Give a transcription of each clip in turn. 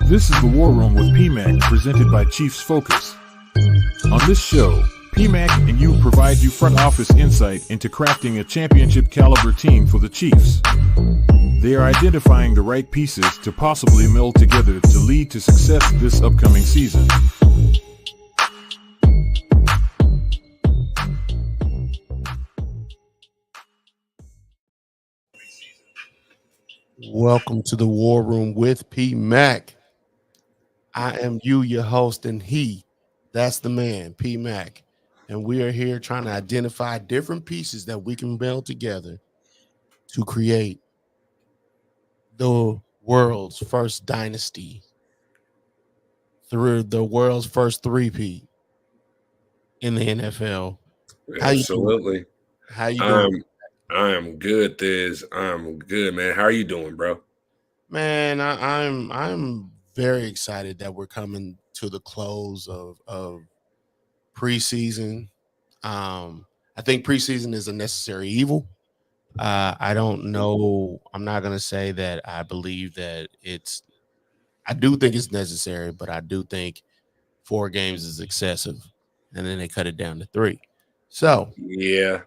This is the War Room with PMAC, presented by Chiefs Focus. On this show, PMAC and you provide you front office insight into crafting a championship caliber team for the Chiefs. They are identifying the right pieces to possibly meld together to lead to success this upcoming season. Welcome to the War Room with PMAC. I am you, your host, and that's the man, PMAC. And we are here trying to identify different pieces that we can build together to create the world's first dynasty, through the world's first three-peat in the NFL. Absolutely. How you doing? I am good, Thiz. I'm good, man. How are you doing, bro? Man, I'm very excited that we're coming to the close of preseason. I think preseason is a necessary evil. I don't know. I'm not going to say that I believe that I do think it's necessary, but I do think 4 games is excessive, and then they cut it down to 3. So yeah,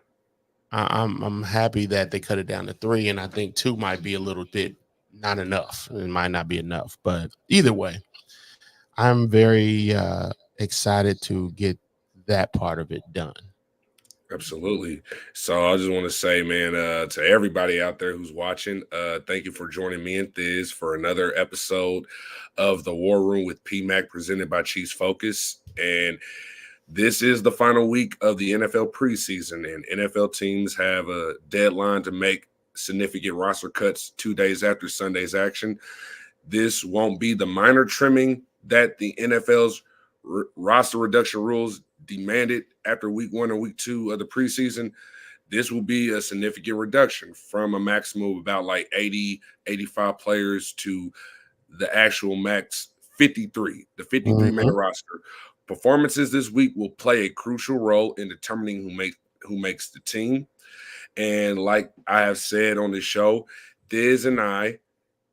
I'm happy that they cut it down to 3, and I think 2 might be a little bit not enough. It might not be enough, but either way, I'm very excited to get that part of it done. absolutely. So I just want to say, man, to everybody out there who's watching, thank you for joining me and Thiz for another episode of the War Room with PMAC, presented by Chiefs Focus. And this is the final week of the NFL preseason, and NFL teams have a deadline to make significant roster cuts 2 days after Sunday's action. This won't be the minor trimming that the NFL's roster reduction rules demanded after week 1 or week 2 of the preseason. This will be a significant reduction from a maximum of about like 80, 85 players to the actual max 53, the 53-man roster. Performances this week will play a crucial role in determining who makes the team. And like I have said on the show, Diz and I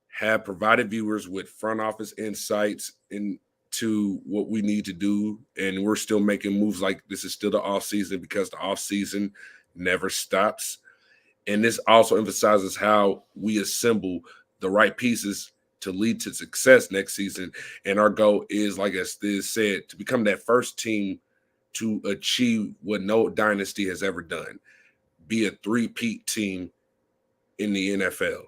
have provided viewers with front office insights into what we need to do. And we're still making moves like this is still the offseason, because the offseason never stops. And this also emphasizes how we assemble the right pieces to lead to success next season. And our goal is, like as Thiz said, to become that first team to achieve what no dynasty has ever done, be a three-peat team in the NFL.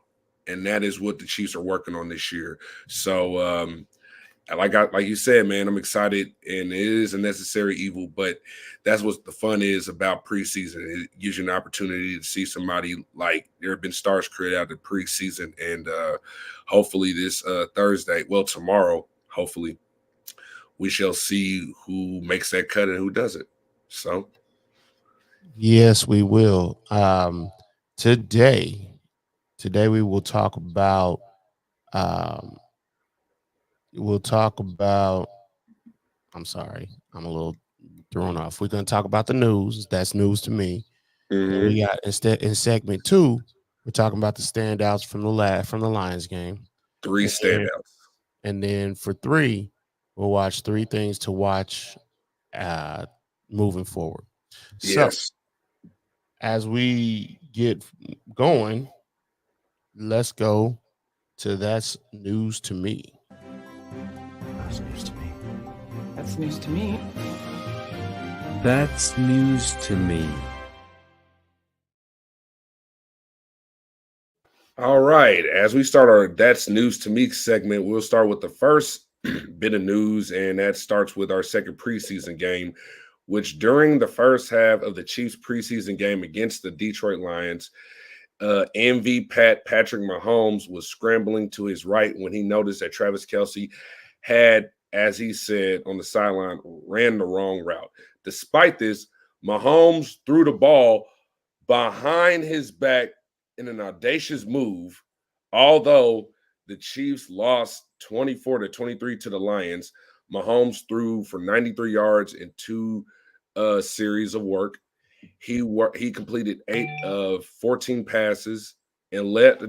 And that is what the Chiefs are working on this year. So like you said, man, I'm excited, and it is a necessary evil, but that's what the fun is about preseason. It gives you an opportunity to see somebody, like there have been stars created out of preseason, and hopefully this Thursday, well, tomorrow, hopefully we shall see who makes that cut and who doesn't. So yes, we will. Today we will talk about I'm sorry, I'm a little thrown off. We're going to talk about the news. That's news to me. And we got in segment 2, we're talking about the standouts from the Lions game. 3 standouts. And then for 3, we'll watch 3 things to watch moving forward. Yes. So as we get going, let's go to That's News to Me. That's news to me. That's news to me. That's news to me. All right. As we start our That's News to Me segment, we'll start with the first bit of news, and that starts with our second preseason game, which during the first half of the Chiefs preseason game against the Detroit Lions, Patrick Mahomes was scrambling to his right when he noticed that Travis Kelce had, as he said on the sideline, ran the wrong route. Despite this, Mahomes threw the ball behind his back in an audacious move. Although the Chiefs lost 24-23 to the Lions, Mahomes threw for 93 yards in 2 series of work. He completed 8 of 14 passes and led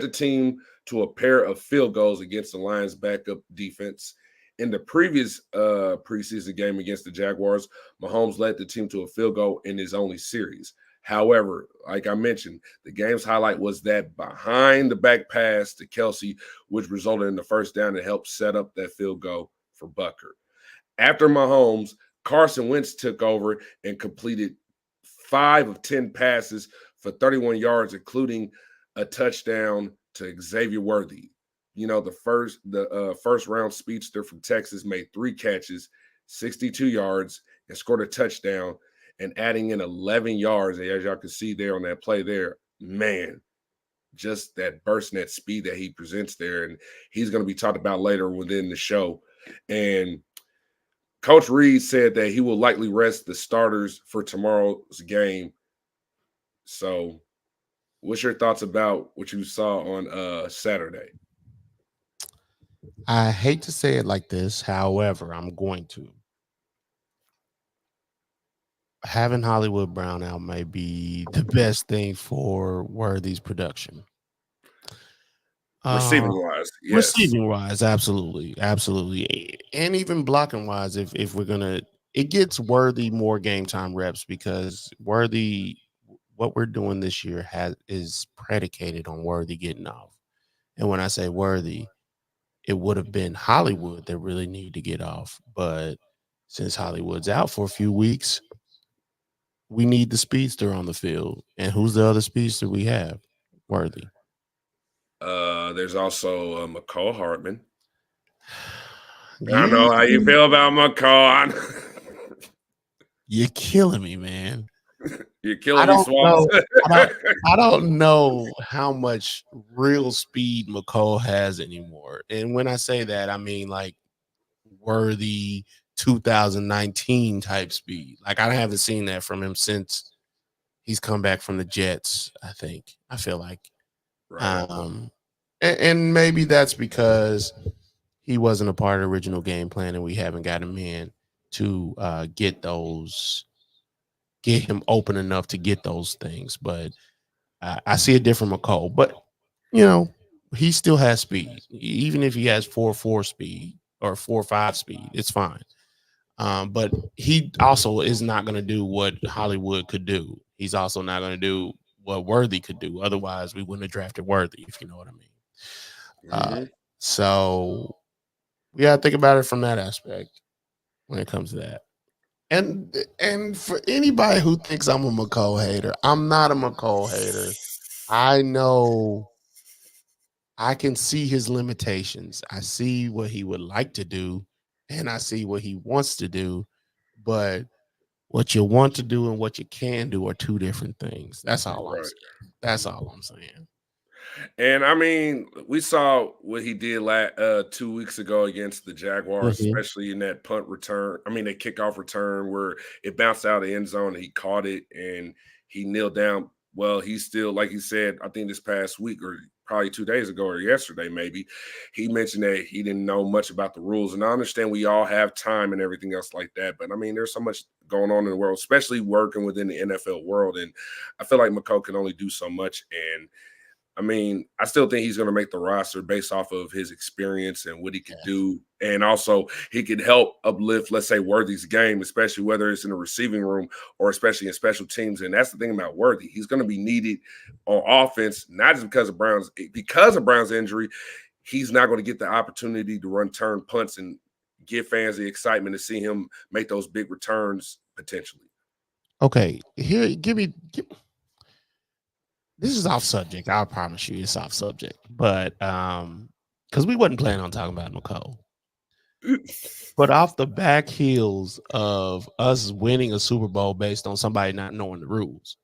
the team to a pair of field goals against the Lions' backup defense. In the previous preseason game against the Jaguars, Mahomes led the team to a field goal in his only series. However, like I mentioned, the game's highlight was that behind the back pass to Kelsey, which resulted in the first down and helped set up that field goal for Bucker. After Mahomes, Carson Wentz took over and completed 5 of 10 passes for 31 yards, including a touchdown to Xavier Worthy. You know, the first round speedster from Texas made 3 catches, 62 yards, and scored a touchdown, and adding in 11 yards. As y'all can see there on that play there, man, just that burst and that speed that he presents there. And he's going to be talked about later within the show. And Coach Reed said that he will likely rest the starters for tomorrow's game. So what's your thoughts about what you saw on Saturday? I hate to say it like this, however, I'm going to. Having Hollywood Brown out may be the best thing for Worthy's production. Receiving wise, yes. Receiving wise, absolutely, absolutely, and even blocking wise. If we're gonna, it gets Worthy more game time reps because Worthy, what we're doing this year is predicated on Worthy getting off. And when I say Worthy, it would have been Hollywood that really needed to get off, but since Hollywood's out for a few weeks, we need the speedster on the field. And who's the other speedster we have? Worthy. There's also McCall Hartman. I don't know how you feel about McCall. You're killing me, man. You're killing me, Swamp. I don't know how much real speed McCall has anymore. And when I say that, I mean like Worthy 2019 type speed. Like I haven't seen that from him since he's come back from the Jets, I feel like. Right. And maybe that's because he wasn't a part of the original game plan and we haven't got him in to get him open enough to get those things. But I see a different McCall. But, you know, he still has speed. Even if he has 4.4 speed or 4.5 speed, it's fine. But he also is not going to do what Hollywood could do. He's also not going to do what Worthy could do. Otherwise, we wouldn't have drafted Worthy, if you know what I mean. So we got to think about it from that aspect when it comes to that. And for anybody who thinks I'm a McCall hater, I'm not a McCall hater. I know I can see his limitations. I see what he would like to do, and I see what he wants to do. But what you want to do and what you can do are two different things. That's all I'm saying. That's all I'm saying. And I mean, we saw what he did 2 weeks ago against the Jaguars, especially in that punt return. I mean, that kickoff return where it bounced out of the end zone and he caught it and he kneeled down. Well, he's still, like he said, I think this past week or probably 2 days ago or yesterday, maybe, he mentioned that he didn't know much about the rules. And I understand we all have time and everything else like that. But I mean, there's so much going on in the world, especially working within the NFL world. And I feel like McCall can only do so much. And I mean, I still think he's going to make the roster based off of his experience and what he could do. And also, he could help uplift, let's say, Worthy's game, especially whether it's in the receiving room or especially in special teams. And that's the thing about Worthy. He's going to be needed on offense, not just because of Brown's injury. He's not going to get the opportunity to run turn punts and give fans the excitement to see him make those big returns potentially. Okay, here, give me. This is off subject. I promise you, it's off subject. But because we wasn't planning on talking about McCall. But off the back heels of us winning a Super Bowl based on somebody not knowing the rules,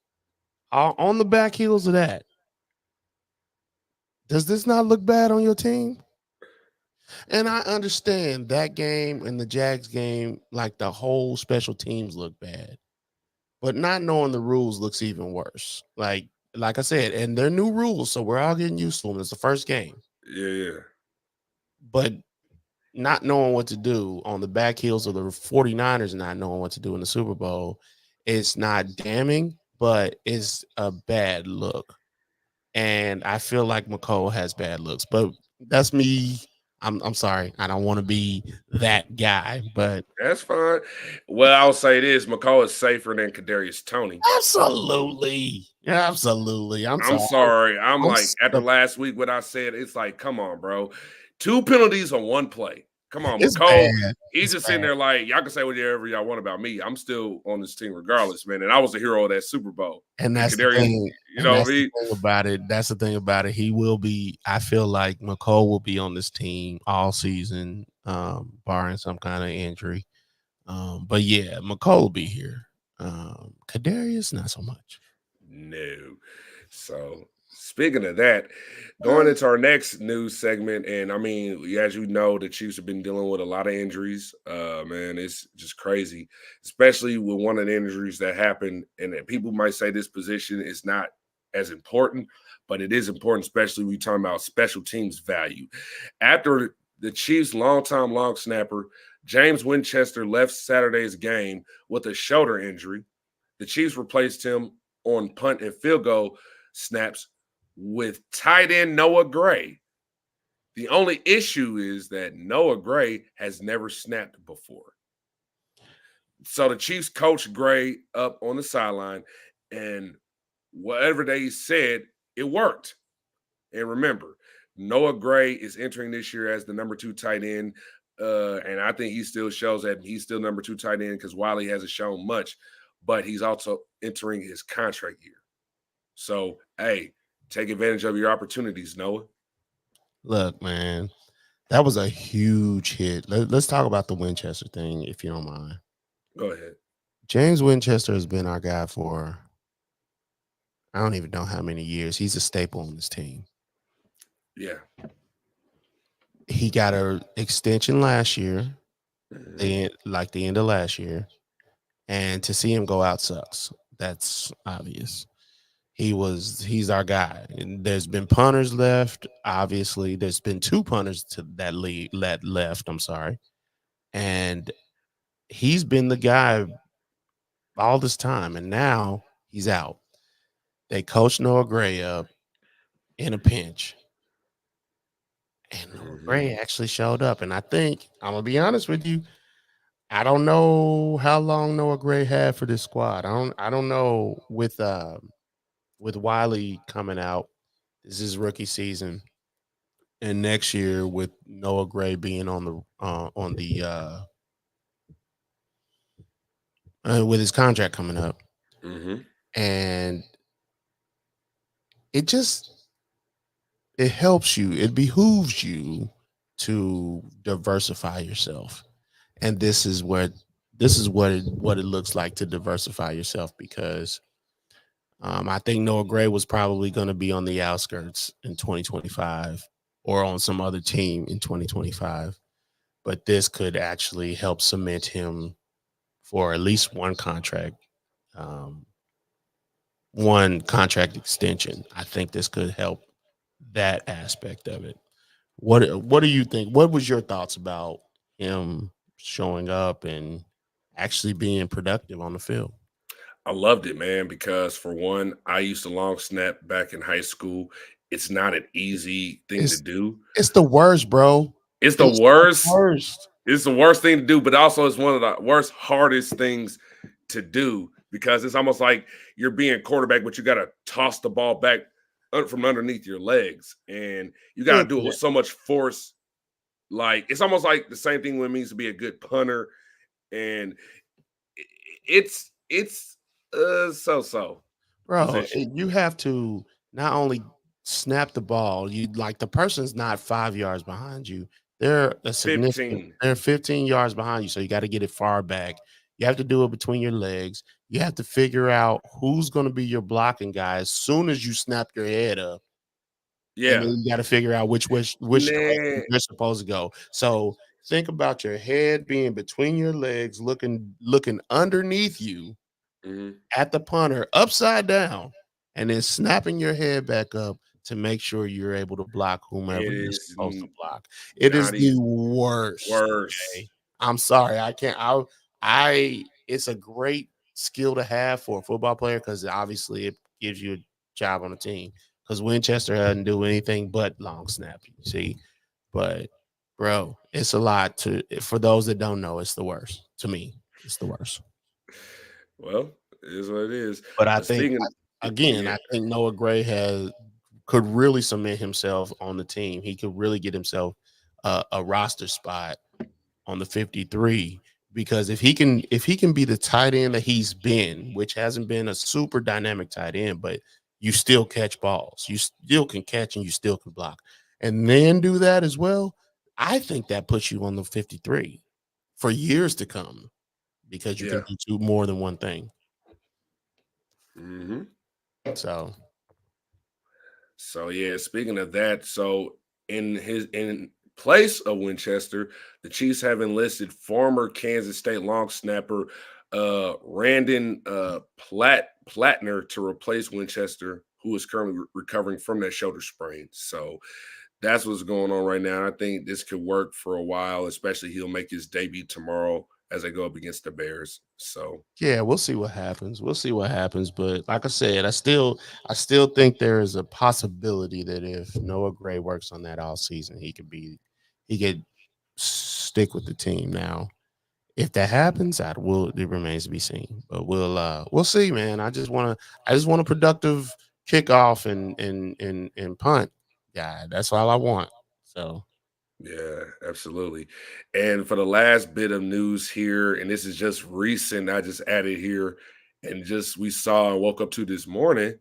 on the back heels of that, does this not look bad on your team? And I understand that game and the Jags game, like the whole special teams look bad. But not knowing the rules looks even worse. Like I said, and they're new rules, so we're all getting used to them. It's the first game. Yeah. But not knowing what to do on the back heels of the 49ers not knowing what to do in the Super Bowl, it's not damning, but it's a bad look. and I feel like McCole has bad looks, but that's me. I'm sorry. I don't want to be that guy, but That's fine. Well, I'll say this: McCall is safer than Kadarius Tony. absolutely, absolutely. I'm I'm sorry. sorry. I'm I'm like after sup- last week, what I said, it's like, come on, bro. 2 penalties on 1 play. Come on, it's McCall. bad. He's It's just sitting bad. there like, y'all can say whatever y'all want about me. I'm still on this team regardless, man. And I was the hero of that Super Bowl. And And that's the Kadarius, thing. you And know that's what I the mean? thing about it. That's the thing about it. He will be. I feel like McCole will be on this team all season, barring some kind of injury. But yeah, McCole will be here. Kadarius, not so much. No. So speaking of that, going into our next news segment, and I mean, as you know, the Chiefs have been dealing with a lot of injuries. Man, it's just crazy, especially with one of the injuries that happened. And that people might say this position is not as important, but it is important, especially when you're talking about special teams value. After the Chiefs' longtime long snapper, James Winchester, left Saturday's game with a shoulder injury, the Chiefs replaced him on punt and field goal snaps with tight end Noah Gray. The only issue is that Noah Gray has never snapped before. So the Chiefs coached Gray up on the sideline, and whatever they said, it worked. And remember, Noah Gray is entering this year as the number 2 tight end. And I think he still shows that he's still number 2 tight end because Wiley hasn't shown much, but he's also entering his contract year. So, hey, take advantage of your opportunities, Noah. Look, man, that was a huge hit. Let's talk about the Winchester thing, if you don't mind. Go ahead. James Winchester has been our guy for I don't even know how many years. He's a staple on this team. Yeah. He got a extension last year, Mhm. like the end of last year, and to see him go out sucks. That's obvious. He's our guy. And there's been punters left. Obviously, there's been 2 punters to that league that left. I'm sorry, and he's been the guy all this time, and now he's out. They coached Noah Gray up in a pinch, and Noah Mhm. Gray actually showed up. And I think I'm gonna be honest with you. I don't know how long Noah Gray had for this squad. I don't know with Wiley coming out. This is rookie season. And next year with Noah Gray being with his contract coming up. Mhm. And it just it helps you, it behooves you to diversify yourself. And this is what it looks like to diversify yourself because I think Noah Gray was probably going to be on the outskirts in 2025 or on some other team in 2025. But this could actually help cement him for at least um, one contract extension. I think this could help that aspect of it. What do you think? What was your thoughts about him showing up and actually being productive on the field? I loved it, man, because for one, I used to long snap back in high school. It's not an easy thing to It's do. it's the worst, bro. It's the It's the worst. worst. It's the worst thing to do, but also it's one of the worst, hardest things to do because it's almost like you're being quarterback, but you got to toss the ball back from underneath your legs, and you got to Look, do it with so much force. Like it's almost like the same thing when it means to be a good punter, and it's so bro, position you have to not only snap the ball, you like the person's not 5 yards behind you. They're a significant, 15. they're 15 yards behind you. So you got to get it far back. You have to do it between your legs. You have to figure out who's going to be your blocking guy as soon as you snap your head up. And Yeah, then you got to figure out which direction man. you're supposed to go. So think about your head being between your legs, looking underneath you Mhm. at the punter upside down and then snapping your head back up to make sure you're able to block whomever It you're is supposed to block. It is not the even worst. worse. Okay. I'm sorry. I can't. I it's a great skill to have for a football player because obviously it gives you a job on the team. because Winchester doesn't do anything but long snap. You see, but bro, it's a lot to for those that don't know. It's the worst to me. It's the worst. Well, it is what it is. But I But think speaking, again, yeah, I think Noah Gray could really cement himself on the team. He could really get himself a roster spot on the 53 because if he can be the tight end that he's been, which hasn't been a super dynamic tight end, but you still catch balls, you still can catch and you still can block, and then do that as well. I think that puts you on the 53 for years to come because you can yeah. do more than one thing. Hmm. So So yeah, speaking of that, so in place of Winchester, the Chiefs have enlisted former Kansas State long snapper Randon Plattner to replace Winchester, who is currently recovering from that shoulder sprain. So that's what's going on right now. I think this could work for a while, especially he'll make his debut tomorrow as they go up against the Bears. So yeah, we'll see what happens. We'll see what happens. But like I said, I still think there is a possibility that if Noah Gray works on that all season, he could stick with the team. Now, if that happens, it remains to be seen. But we'll see, man. I just want a productive kickoff and punt. Yeah, that's all I want. So yeah, absolutely. And for the last bit of news here, and this is just recent, I just added here, and just we saw and woke up to this morning.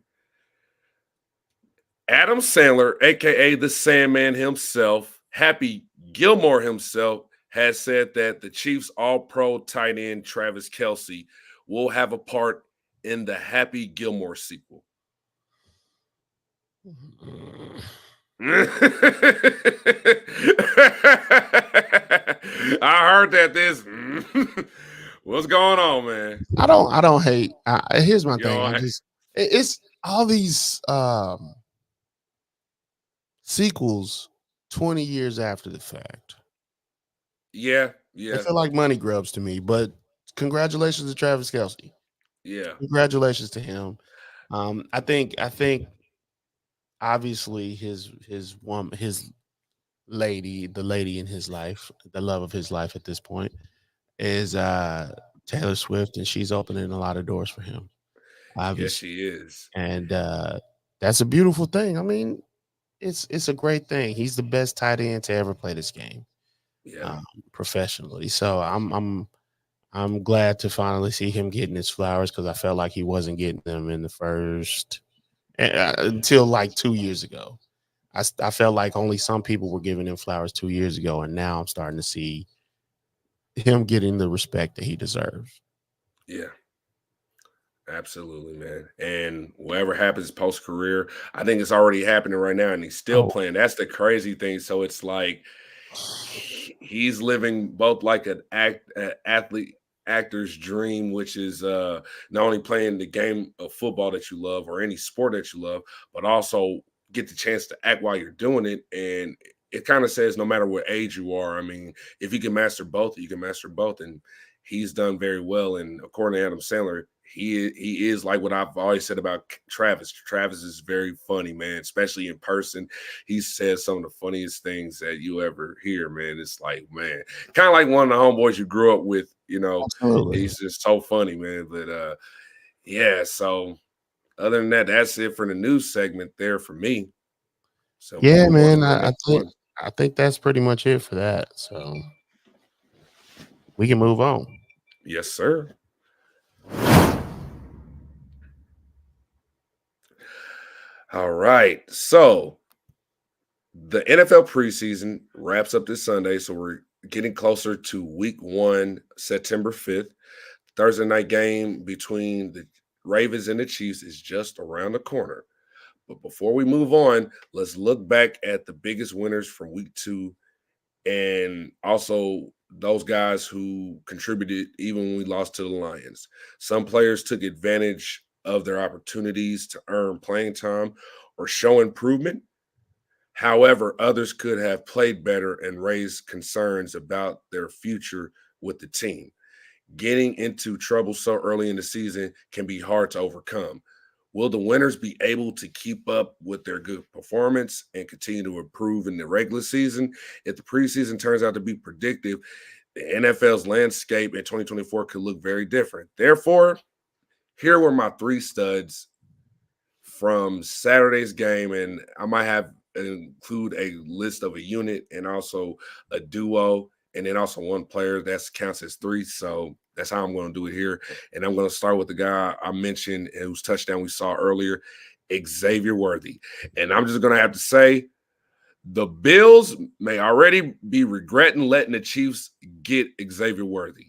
Adam Sandler, aka the Sandman himself, Happy Gilmore himself, has said that the Chiefs all-pro tight end Travis Kelsey will have a part in the Happy Gilmore sequel. I heard that this what's going on, man? I don't hate. Here's my You thing. know, It's all these sequels 20 years after the fact. yeah, They yeah, feel like money grubs to me, but congratulations to Travis Kelsey. yeah, Congratulations to him. I think obviously his lady, the lady in his life, the love of his life at this point is Taylor Swift, and she's opening a lot of doors for him, yes, obviously. she is. And that's a beautiful thing. I mean, it's a great thing. He's the best tight end to ever play this game Yeah, um, professionally. So I'm glad to finally see him getting his flowers because I felt like he wasn't getting them in the first until like 2 years ago. I felt like only some people were giving him flowers 2 years ago, and now I'm starting to see him getting the respect that he deserves. yeah. Absolutely, man. And whatever happens post career, I think it's already happening right now, and he's still Oh, playing. That's the crazy thing. So it's like he's living both like an athlete actor's dream, which is not only playing the game of football that you love or any sport that you love, but also get the chance to act while you're doing it. And it kind of says no matter what age you are, I mean, if you can master both, you can master both. And he's done very well. And according to Adam Sandler, he is like what I've always said about Travis. Travis is very funny, man, especially in person. He says some of the funniest things that you ever hear, man. It's like, man, kind of like one of the homeboys you grew up with, you know. absolutely. He's just so funny, man. But yeah, so other than that, that's it for the news segment there for me. So we can Yeah, move on man. to the I next think one. I think that's pretty much it for that. So we can move on. Yes, sir. All right. So the NFL preseason wraps up this Sunday. So we're getting closer to week one, September 5th. Thursday night game between the Ravens and the Chiefs is just around the corner. But before we move on, let's look back at the biggest winners from week two and also those guys who contributed even when we lost to the Lions. Some players took advantage of their opportunities to earn playing time or show improvement. However, others could have played better and raised concerns about their future with the team. Getting into trouble so early in the season can be hard to overcome. Will the winners be able to keep up with their good performance and continue to improve in the regular season? If the preseason turns out to be predictive, the NFL's landscape in 2024 could look very different. Therefore, here were my three studs from Saturday's game, and I might have include a list of a unit and also a duo, and then also one player that counts as three. So that's how I'm going to do it here. And I'm going to start with the guy I mentioned whose touchdown we saw earlier, Xavier Worthy. And I'm just going to have to say, the Bills may already be regretting letting the Chiefs get Xavier Worthy.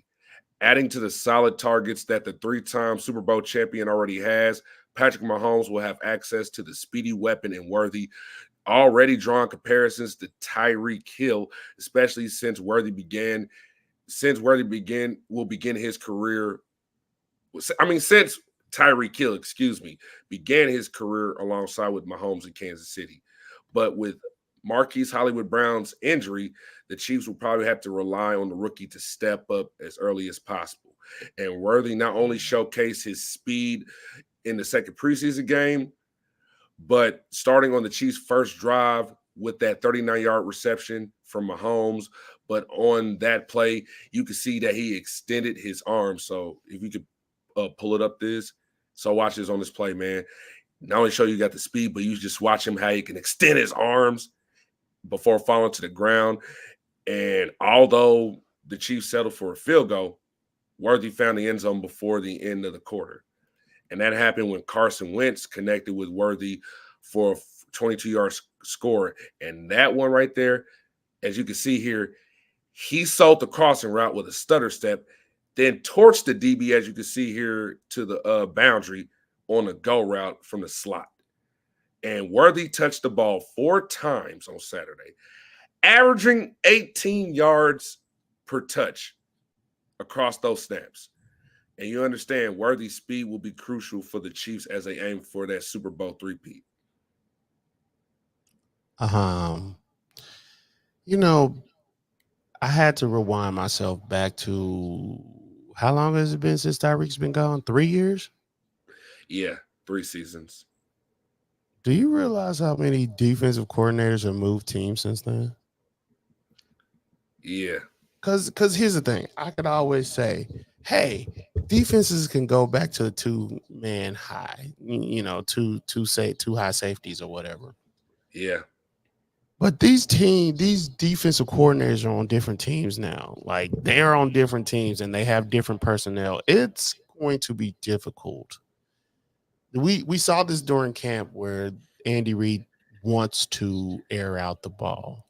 Adding to the solid targets that the three-time Super Bowl champion already has, Patrick Mahomes will have access to the speedy weapon in Worthy, already drawing comparisons to Tyreek Hill, especially since Worthy will begin his career. Since Tyreek Hill, began his career alongside with Mahomes in Kansas City. But with Marquise Hollywood Brown's injury, the Chiefs will probably have to rely on the rookie to step up as early as possible. And Worthy not only showcased his speed in the second preseason game, but starting on the Chiefs' first drive with that 39-yard reception from Mahomes, but on that play, you could see that he extended his arm. So if you could pull it up so watch this on this play, man. Not only show you got the speed, but you just watch him how he can extend his arms before falling to the ground. And although the Chiefs settled for a field goal, Worthy found the end zone before the end of the quarter. And that happened when Carson Wentz connected with Worthy for a 22-yard score. And that one right there, as you can see here, he sold the crossing route with a stutter step, then torched the DB, as you can see here, to the boundary on a go route from the slot. And Worthy touched the ball 4 times on Saturday, averaging 18 yards per touch across those snaps. And you understand Worthy's speed will be crucial for the Chiefs as they aim for that Super Bowl three-peat. I had to rewind myself back to how long has it been since Tyreek's been gone? 3 years? Yeah, 3 seasons. Do you realize how many defensive coordinators have moved teams since then? Yeah. Because here's the thing. I could always say, hey, defenses can go back to a 2-man high, two high safeties or whatever. Yeah. But these defensive coordinators are on different teams now. Like, they're on different teams and they have different personnel. It's going to be difficult. We saw this during camp where Andy Reid wants to air out the ball.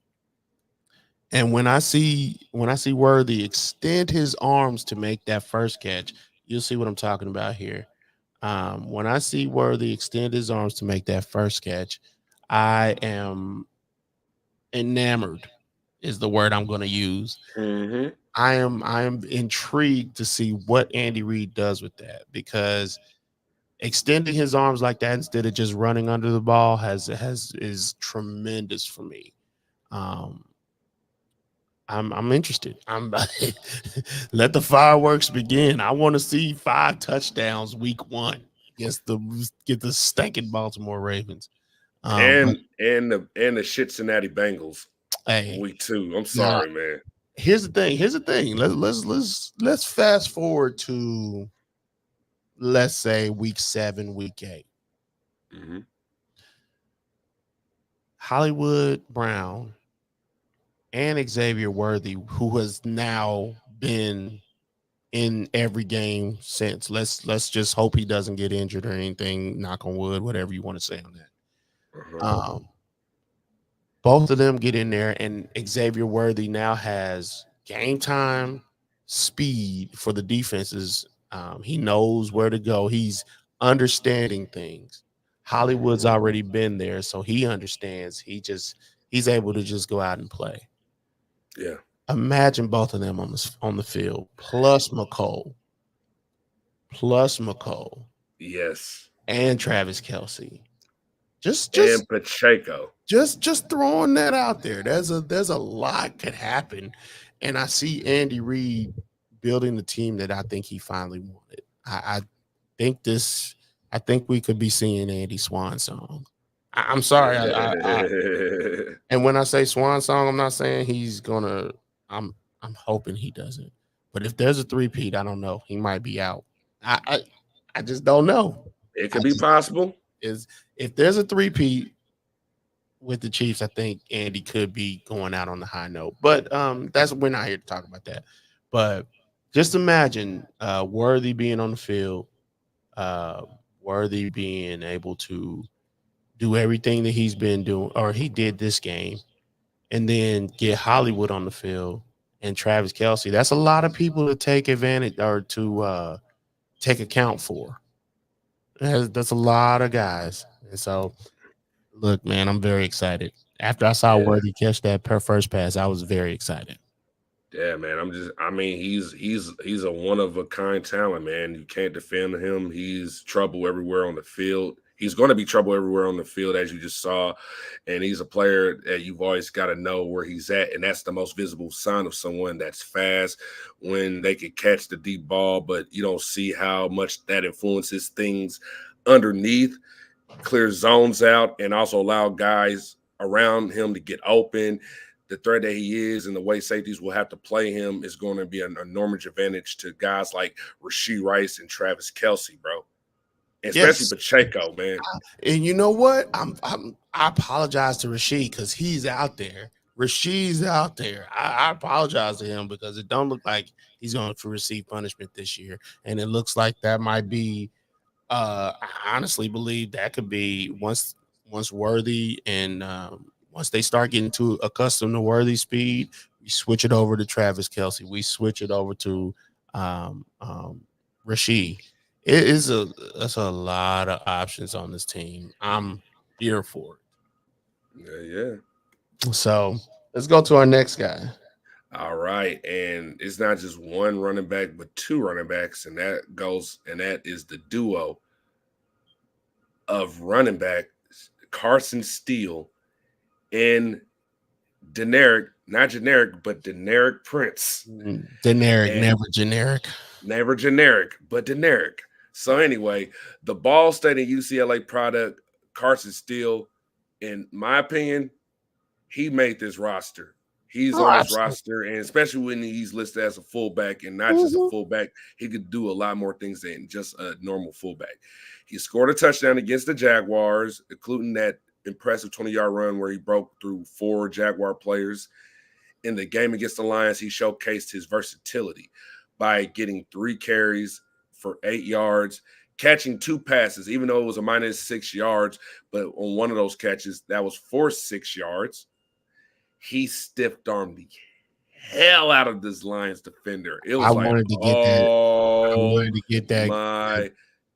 And when I see Worthy extend his arms to make that first catch, you'll see what I'm talking about here. When I see Worthy extend his arms to make that first catch, I am enamored is the word I'm going to use. Mm-hmm. I am intrigued to see what Andy Reid does with that, because extending his arms like that instead of just running under the ball is tremendous for me. I'm interested. Let the fireworks begin. I want to see 5 touchdowns week 1 against the stinking Baltimore Ravens. And the Cincinnati Bengals. Hey, week 2. I'm sorry, man. Here's the thing. Let's fast forward to, let's say, week 7, week 8. Mm-hmm. Hollywood Brown and Xavier Worthy, who has now been in every game since. Let's just hope he doesn't get injured or anything. Knock on wood, whatever you want to say on that. Uh-huh. Both of them get in there, and Xavier Worthy now has game time speed for the defenses. He knows where to go. He's understanding things. Hollywood's already been there, so he understands. He's able to just go out and play. Yeah. Imagine both of them on the field, plus McCole. Yes. And Travis Kelce. Just and Pacheco. Just throwing that out there. There's a lot could happen. And I see Andy Reid building the team that I think he finally wanted. I think this I think we could be seeing Andy Swan song. I'm sorry, and when I say swan song, I'm not saying he's gonna. I'm I'm hoping he doesn't. But if there's a three-peat, I don't know. He might be out. I I, I just don't know. It I could be just possible. is if there's a three-peat with the Chiefs, I think Andy could be going out on the high note. But that's we're not here to talk about that. But just imagine Worthy being on the field, uh, Worthy being able to do everything that he's been doing, or he did this game, and then get Hollywood on the field and Travis Kelsey. That's a lot of people to take advantage or to take account for. That's a lot of guys. And so, look, man, I'm very excited. After I saw Yeah. Worthy catch that first pass, I was very excited. Yeah, man. I mean, he's a one of a kind talent, man. You can't defend him. He's trouble everywhere on the field. He's going to be trouble everywhere on the field, as you just saw. And he's a player that you've always got to know where he's at. And that's the most visible sign of someone that's fast when they can catch the deep ball, but you don't see how much that influences things underneath, clear zones out, and also allow guys around him to get open. The threat that he is and the way safeties will have to play him is going to be an enormous advantage to guys like Rashee Rice and Travis Kelsey, bro. Especially Yes. Pacheco, man. And you know what? I apologize to Rasheed because he's out there. Rasheed's out there. I apologize to him because it don't look like he's going to receive punishment this year. And it looks like that might be I honestly believe that could be once Worthy and once they start getting too accustomed to Worthy speed, we switch it over to Travis Kelsey. We switch it over to um, um, Rasheed. It is a That's a lot of options on this team. I'm here for Yeah. it. So let's go to our next guy. All right. And it's not just one running back, but two running backs. And that is the duo of running back Carson Steele and not generic, but Deneric Prince. Generic, And never generic. never generic, but generic. So anyway, the Ball State and UCLA product, Carson Steele, in my opinion, he made this roster. He's Oh, on this absolutely. roster, and especially when he's listed as a fullback and not just a Mhm. fullback, he could do a lot more things than just a normal fullback. He scored a touchdown against the Jaguars, including that impressive 20-yard run where he broke through 4 Jaguar players. In the game against the Lions, he showcased his versatility by getting 3 carries for 8 yards, catching 2 passes, even though it was a minus 6 yards. But on one of those catches, that was for 6 yards. He stiff armed the hell out of this Lions defender. It I was like, wanted to get that. I oh wanted to get that. my Yeah, I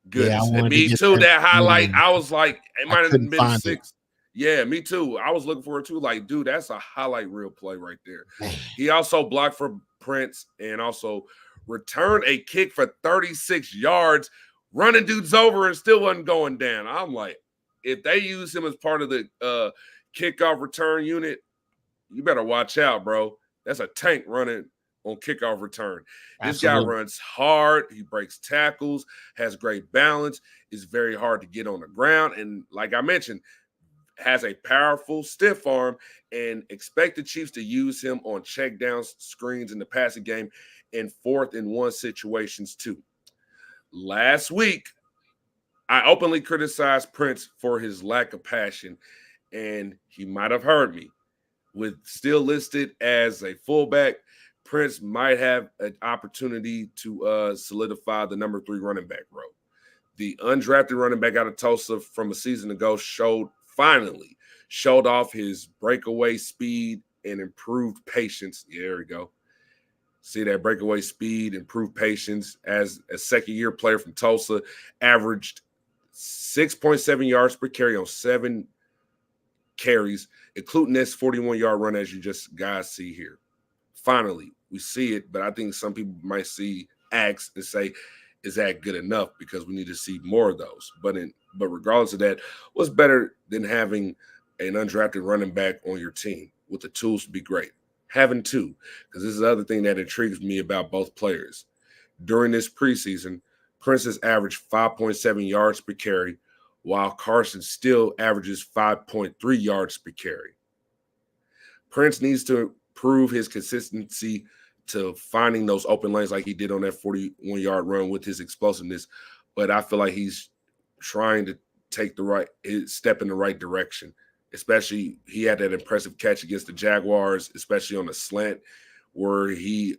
goodness. And wanted to me get too, that. that highlight, Yeah, I was like, it I might have couldn't been find it. 6. Yeah, me too. I was looking for it too. Like, dude, that's a highlight reel play right there. Man. He also blocked for Prince and also returned a kick for 36 yards, running dudes over and still wasn't going down. I'm like, if they use him as part of the kickoff return unit, you better watch out, bro. That's a tank running on kickoff return. This guy Absolutely. runs hard. He breaks tackles, has great balance, is very hard to get on the ground. And like I mentioned, has a powerful stiff arm, and expect the Chiefs to use him on check down screens in the passing game in 4th and 1 situations too. Last week, I openly criticized Prince for his lack of passion, and he might have heard me. With still listed as a fullback, Prince might have an opportunity to solidify the number 3 running back role. The undrafted running back out of Tulsa from a season ago finally showed off his breakaway speed and improved patience. Yeah, there we go. See that breakaway speed, improved patience as a second-year player from Tulsa, averaged 6.7 yards per carry on 7 carries, including this 41-yard run as you just guys see here. Finally, we see it, but I think some people might ask and say, is that good enough? Because we need to see more of those. But regardless of that, what's better than having an undrafted running back on your team with the tools to be great? Having 2, because this is the other thing that intrigues me about both players. During this preseason, Prince has averaged 5.7 yards per carry, while Carson still averages 5.3 yards per carry. Prince needs to prove his consistency to finding those open lanes like he did on that 41-yard run with his explosiveness, but I feel like he's trying to take the right step in the right direction. Especially, he had that impressive catch against the Jaguars, especially on the slant, where he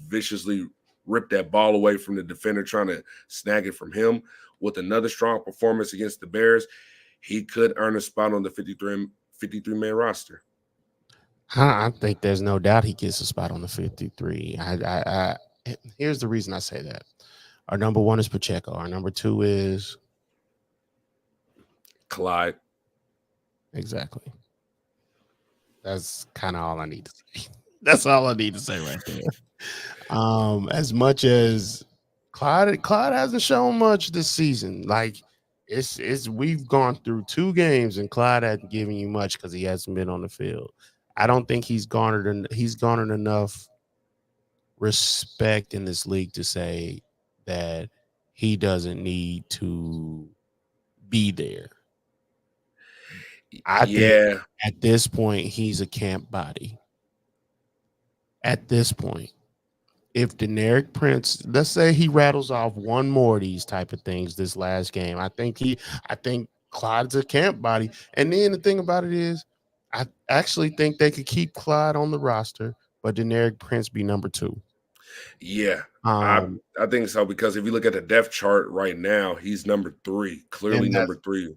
viciously ripped that ball away from the defender trying to snag it from him. With another strong performance against the Bears, he could earn a spot on the 53-man roster. I think there's no doubt he gets a spot on the 53. Here's the reason I say that. Our number one is Pacheco. Our number two is Clyde. Exactly. That's kind of all I need to say. That's all I need to say right there. As much as Clyde hasn't shown much this season. Like it's we've gone through 2 games and Clyde hasn't given you much because he hasn't been on the field. I don't think he's garnered enough respect in this league to say that he doesn't need to be there. I think at this point he's a camp body. At this point, if Deneric Prince, let's say he rattles off one more of these type of things this last game, I think Clyde's a camp body. And then the thing about it is, I actually think they could keep Clyde on the roster, but Deneric Prince be number 2. Yeah, I think so, because if you look at the depth chart right now, he's number 3, clearly number 3.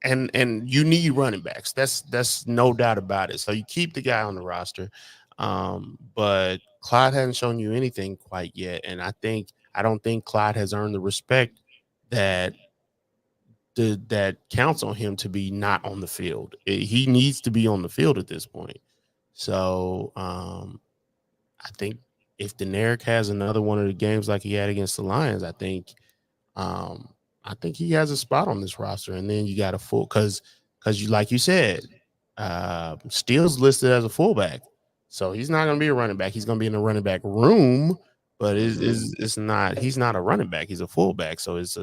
And you need running backs. That's no doubt about it. So you keep the guy on the roster. But Clyde hasn't shown you anything quite yet. And I don't think Clyde has earned the respect that counts on him to be not on the field. He needs to be on the field at this point. So I think if Deneric has another one of the games like he had against the Lions, I think he has a spot on this roster. And then you got a full because you, like you said, Steele's listed as a fullback. So he's not going to be a running back. He's going to be in the running back room, but it's not. He's not a running back. He's a fullback. So it's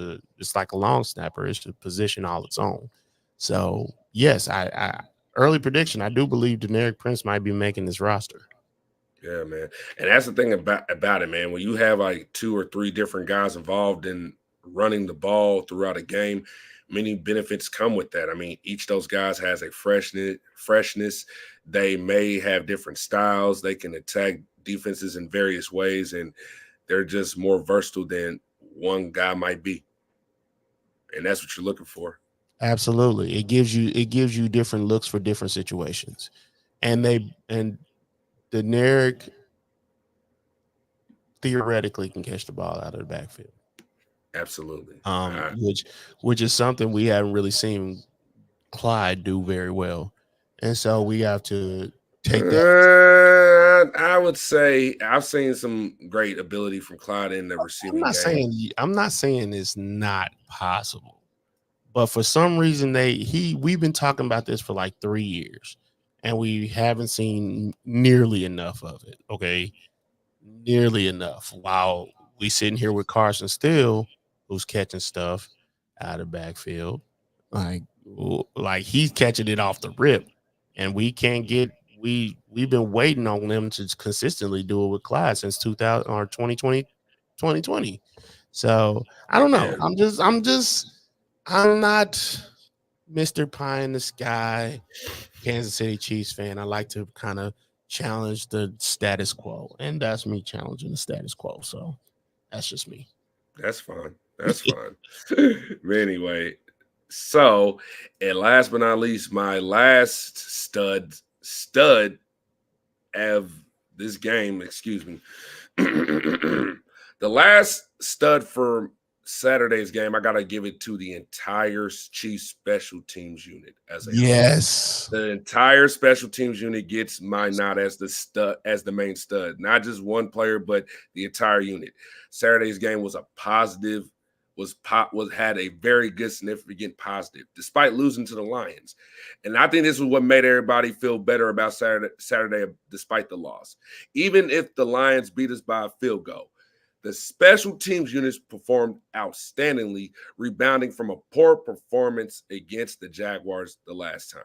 like a long snapper. It's a position all its own. So yes, I early prediction. I do believe Deneric Prince might be making this roster. Yeah, man. And that's the thing about it, man. When you have like 2 or 3 different guys involved in running the ball throughout a game, many benefits come with that. I mean, each of those guys has a freshness. They may have different styles. They can attack defenses in various ways, and they're just more versatile than one guy might be. And that's what you're looking for. Absolutely. It gives you different looks for different situations. And Deneric theoretically can catch the ball out of the backfield. Absolutely. Which is something we haven't really seen Clyde do very well. And so we have to take that. I would say I've seen some great ability from Clyde in the receiving game. I'm not saying it's not possible. But for some reason we've been talking about this for like 3 years and we haven't seen nearly enough of it. Okay. Nearly enough. While we sitting here with Carson Steele, who's catching stuff out of backfield, like he's catching it off the rip, and we've been waiting on them to consistently do it with Clyde since 2000 or 2020. So I don't know. I'm not Mr. Pie in the Sky Kansas City Chiefs fan. I like to kind of challenge the status quo, and that's me challenging the status quo. So that's just me. That's fine. But anyway, so and last but not least, my last stud of this game, excuse me. The last stud for Saturday's game, I gotta give it to the entire Chiefs special teams unit yes. The entire special teams unit gets my nod as the main stud, not just one player, but the entire unit. Saturday's game was a positive, had a very good, significant positive, despite losing to the Lions. And I think this is what made everybody feel better about Saturday, despite the loss. Even if the Lions beat us by a field goal, The special teams units performed outstandingly, rebounding from a poor performance against the Jaguars the last time.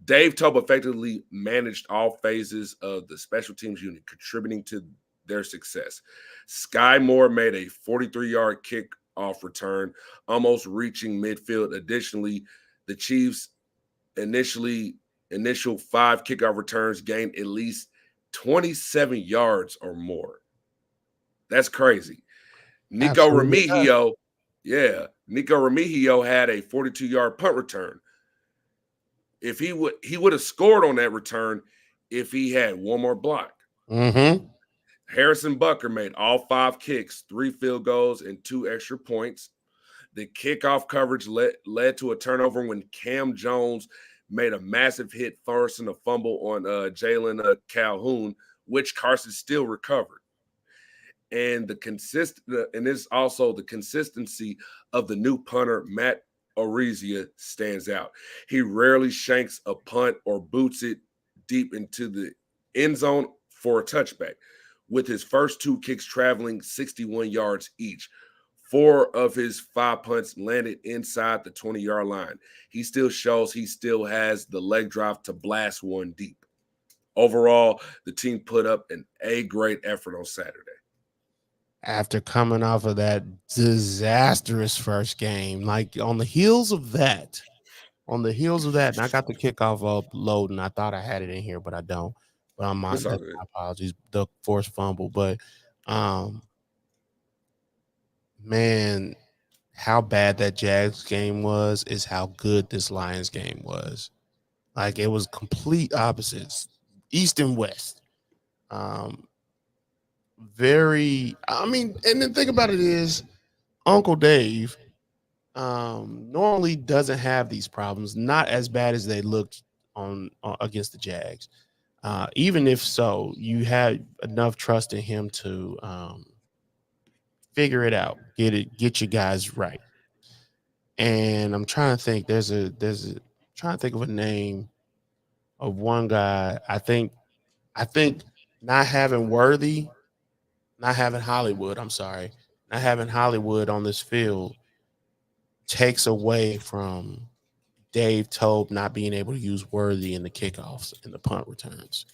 Dave Tope effectively managed all phases of the special teams unit, contributing to their success. Sky Moore made a 43-yard kickoff return, almost reaching midfield. Additionally, the Chiefs' initial 5 kickoff returns gained at least 27 yards or more. That's crazy. Nico Absolutely. Remigio, Nico Remigio had a 42-yard punt return. If he would have scored on that return if he had one more block. Mm-hmm. Harrison Bucker made all 5 kicks, 3 field goals, and 2 extra points. The kickoff coverage led to a turnover when Cam Jones made a massive hit, forcing a fumble on Jalen Calhoun, which Carson still recovered. And this also the consistency of the new punter Matt Orizia stands out. He rarely shanks a punt or boots it deep into the end zone for a touchback, with his first 2 kicks traveling 61 yards each. 4 of his 5 punts landed inside the 20-yard line. He still shows he still has the leg drive to blast one deep. Overall, the team put up an A-grade effort on Saturday. After coming off of that disastrous first game, like on the heels of that, and I got the kickoff up loading. I thought I had it in here, but I don't. But I'm It's on. all That's good. my apologies. The forced fumble, but um, man, how bad that Jags game was is how good this Lions game was. Like it was complete opposites, east and west. Um, very. I mean, and the thing about it is, Uncle Dave normally doesn't have these problems, not as bad as they looked on against the Jags. Even if so, you had enough trust in him to figure it out, get you guys right. And I'm trying to think. Trying to think of a name of one guy. I think not having Worthy, not having Hollywood. I'm sorry, not having Hollywood on this field takes away from Dave Tope not being able to use Worthy in the kickoffs and the punt returns.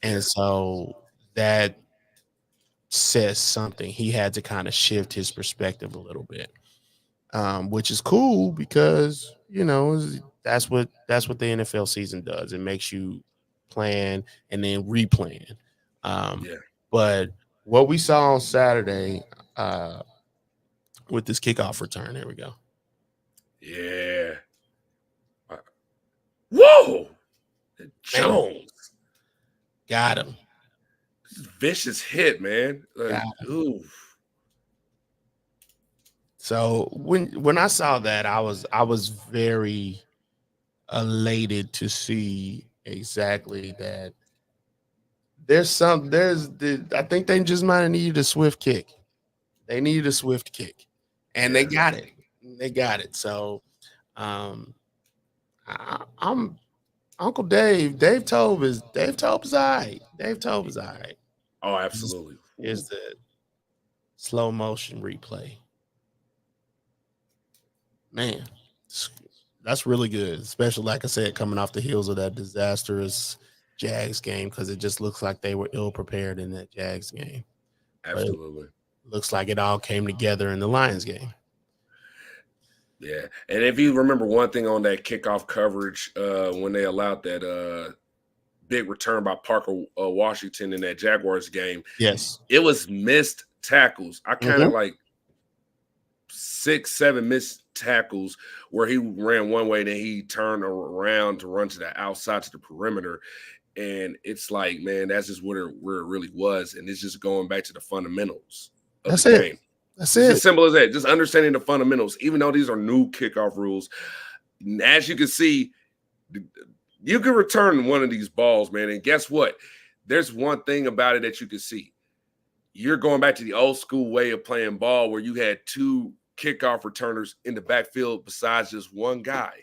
Yeah. And so that says something. He had to kind of shift his perspective a little bit, which is cool because that's what the NFL season does. It makes you plan and then replan. Um, Yeah. but what we saw on Saturday uh, with this kickoff return, there we go. Yeah. Whoa! Man, Jones. got him. Vicious hit, man. Got Ooh. So when I saw that, I was very elated to see exactly that. I think they just might have needed a swift kick. They needed a swift kick, and they Yeah. got it. They got it. So, um, I'm Uncle Dave. Dave Tope is all right. Dave Tope is all right. Oh, absolutely. Here's the slow motion replay. Man, that's really good, especially like I said, coming off the heels of that disastrous Jags game, because it just looks like they were ill prepared in that Jags game. But it Absolutely. looks like it all came together in the Lions game. Yeah. And if you remember one thing on that kickoff coverage, when they allowed that big return by Parker Washington in that Jaguars game, Yes. it was missed tackles. I kind of Mhm. like 6, 7 missed tackles where he ran one way, then he turned around to run to the outside to the perimeter. And it's like, man, that's just where it really was. And it's just going back to the fundamentals of That's the it. game. That's It's it. as simple as that. Just understanding the fundamentals, even though these are new kickoff rules. As you can see, you can return one of these balls, man. And guess what? There's one thing about it that you can see. You're going back to the old school way of playing ball where you had 2 kickoff returners in the backfield besides just one guy.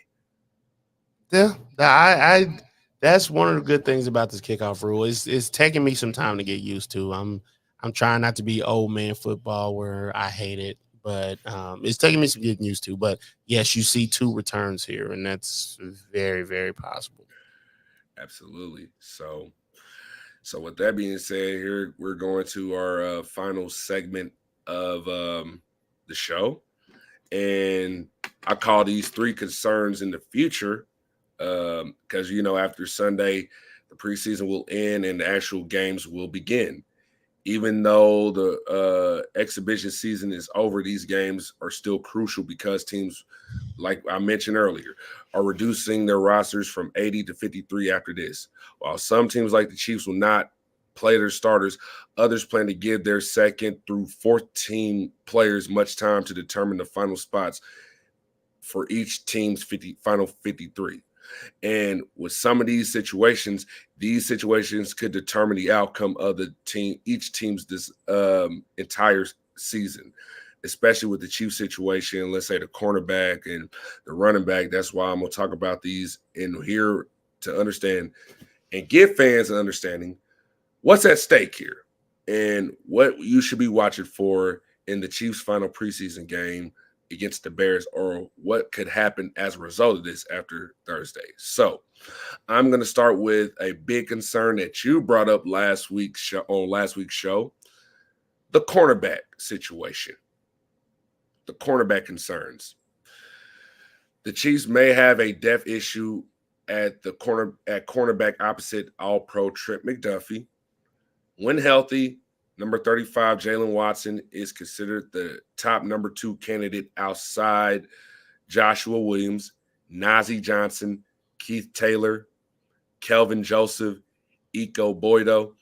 Yeah. I that's one of the good things about this kickoff rule. It's taking me some time to get used to. I'm trying not to be old man football where I hate it, but it's taking me some getting used to. But yes, you see 2 returns here, and that's very, very possible. Absolutely. So with that being said, here we're going to our final segment of the show, and I call these 3 concerns in the future because after Sunday, the preseason will end and the actual games will begin. Even though the exhibition season is over, these games are still crucial because teams, like I mentioned earlier, are reducing their rosters from 80 to 53 after this. While some teams like the Chiefs will not play their starters, others plan to give their second through 14 players much time to determine the final spots for each team's final 53. And with some of these situations could determine the outcome of each team's entire season, especially with the Chiefs situation. Let's say the cornerback and the running back. That's why I'm going to talk about these in here to understand and give fans an understanding what's at stake here and what you should be watching for in the Chiefs' final preseason game against the Bears, or what could happen as a result of this after Thursday. So I'm going to start with a big concern that you brought up last week's show, the cornerback situation, the cornerback concerns. The Chiefs may have a depth issue at cornerback opposite All-Pro Trent McDuffie. When healthy, number 35, Jalen Watson, is considered the top number 2 candidate outside Joshua Williams, Najee Johnson, Keith Taylor, Kelvin Joseph, Iko Boydo,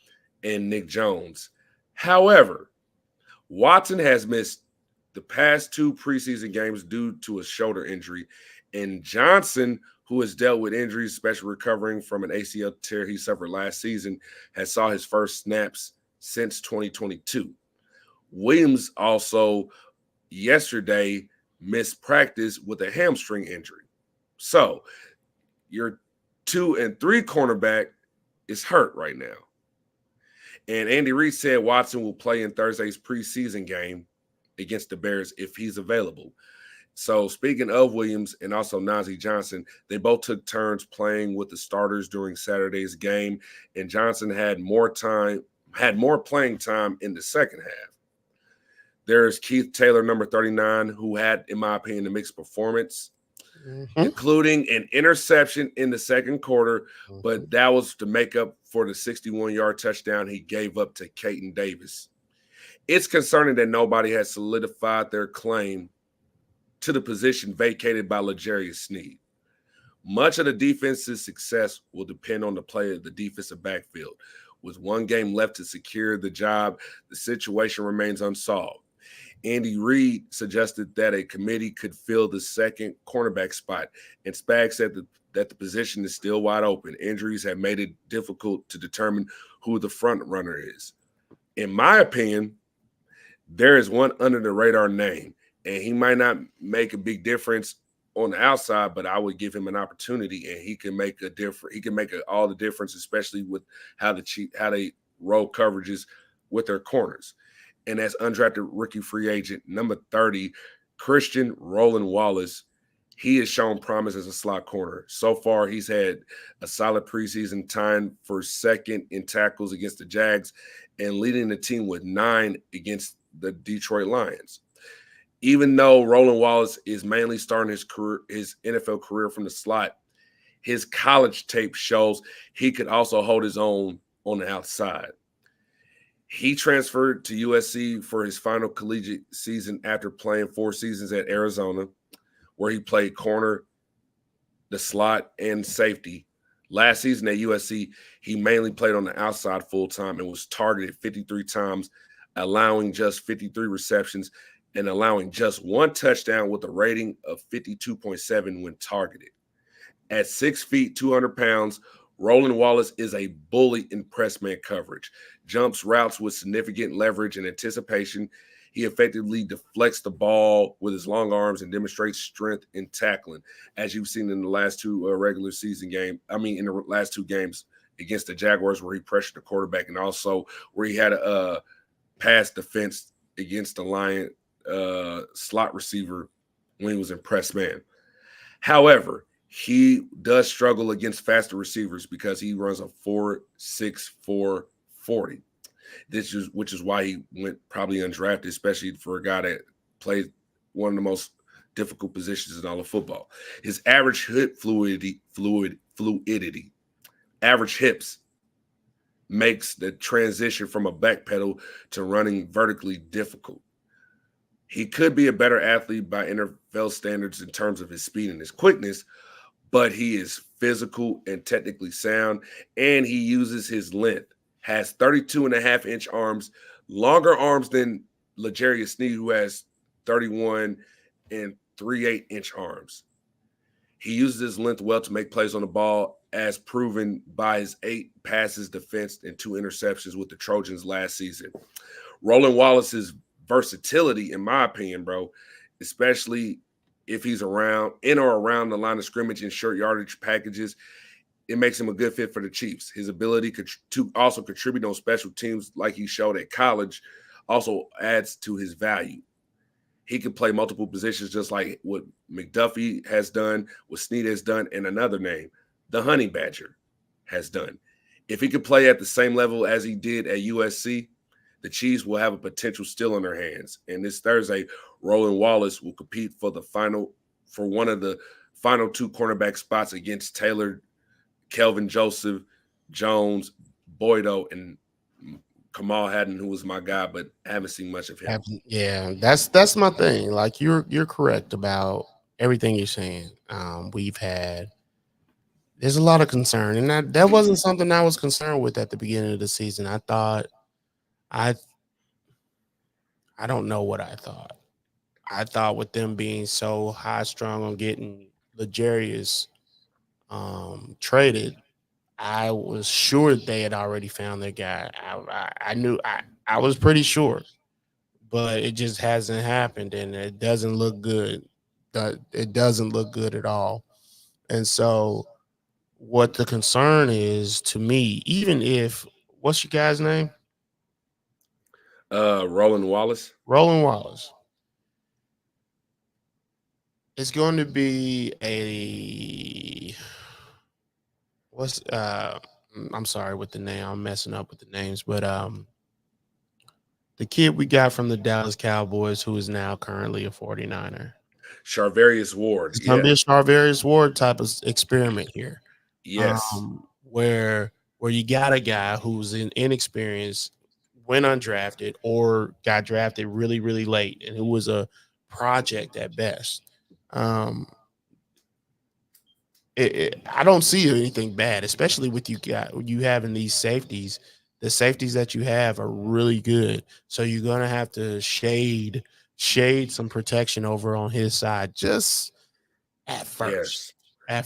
and Nick Jones. However, Watson has missed the past 2 preseason games due to a shoulder injury, and Johnson, who has dealt with injuries, especially recovering from an ACL tear he suffered last season, has saw his first snaps since 2022. Williams also yesterday missed practice with a hamstring injury. So your 2 and 3 cornerback is hurt right now. And Andy Reid said Watson will play in Thursday's preseason game against the Bears if he's available. So speaking of Williams and also Najee Johnson, they both took turns playing with the starters during Saturday's game, and Johnson had more playing time in the second half. There's Keith Taylor, number 39, who had, in my opinion, a mixed performance, including an interception in the second quarter, but that was to make up for the 61-yard touchdown he gave up to Caden Davis. It's concerning that nobody has solidified their claim to the position vacated by L'Jarius Sneed. Much of the defense's success will depend on the play of the defensive backfield. With 1 game left to secure the job, the situation remains unsolved. Andy Reid suggested that a committee could fill the second cornerback spot, and Spags said that the position is still wide open. Injuries have made it difficult to determine who the front runner is. In my opinion, there is one under-the-radar name, and he might not make a big difference on the outside, but I would give him an opportunity, and he can make a difference. He can make all the difference, especially with how they roll coverages with their corners. And as undrafted rookie free agent number 30, Christian Roland Wallace, he has shown promise as a slot corner. So far, he's had a solid preseason, time for second in tackles against the Jags and leading the team with 9 against the Detroit Lions. Even though Roland Wallace is mainly starting his NFL career from the slot, his college tape shows he could also hold his own on the outside. He transferred to USC for his final collegiate season after playing 4 seasons at Arizona, where he played corner, the slot, and safety. Last season at USC, he mainly played on the outside full-time and was targeted 53 times, allowing just 53 receptions and allowing just 1 touchdown with a rating of 52.7 when targeted. At 6 feet, 200 pounds, Roland Wallace is a bully in press man coverage, jumps routes with significant leverage and anticipation. He effectively deflects the ball with his long arms and demonstrates strength in tackling, as you've seen in the last 2 regular season games. In the last 2 games against the Jaguars, where he pressured the quarterback, and also where he had pass defense against the Lion slot receiver when he was in press man. However, he does struggle against faster receivers because he runs a 4.64 40. Which is why he went probably undrafted, especially for a guy that played one of the most difficult positions in all of football. His average hip fluidity, average hips makes the transition from a back pedal to running vertically difficult. He could be a better athlete by NFL standards in terms of his speed and his quickness, but he is physical and technically sound, and he uses his length. Has 32.5-inch arms, longer arms than L'Jarius Sneed, who has 31 and 3/8-inch arms. He uses his length well to make plays on the ball, as proven by his 8 passes defensed and 2 interceptions with the Trojans last season. Roland Wallace's versatility, in my opinion, bro, especially if he's in or around the line of scrimmage in short yardage packages, it makes him a good fit for the Chiefs. His ability to also contribute on special teams like he showed at college also adds to his value. He can play multiple positions just like what McDuffie has done, what Snead has done, and another name, the Honey Badger, has done. If he could play at the same level as he did at USC, the Chiefs will have a potential steal in their hands. And this Thursday, Roland Wallace will compete for one of the final 2 cornerback spots against Taylor, Kelvin Joseph, Jones, Boydo, and Kamal Haddon, who was my guy, but I haven't seen much of him. Yeah, that's my thing. Like you're correct about everything you're saying. There's a lot of concern, and that wasn't something I was concerned with at the beginning of the season. I don't know what I thought. I thought with them being so high strung on getting L'Jarius traded, I was sure they had already found their guy. I knew I was pretty sure, but it just hasn't happened, and it doesn't look good. It doesn't look good at all. And so, what the concern is to me, even if what's your guy's name? Roland Wallace. Roland Wallace. It's going to be a what's I'm sorry with the name. I'm messing up with the names, but the kid we got from the Dallas Cowboys who is now currently a 49er. Charvarius Ward. It's gonna be a Charvarius Ward type of experiment here. Yes. Where you got a guy who's inexperienced, went undrafted, or got drafted really, really late, and who was a project at best. I don't see anything bad, especially with you having these safeties. The safeties that you have are really good, so you're gonna have to shade some protection over on his side just at first. Yes. At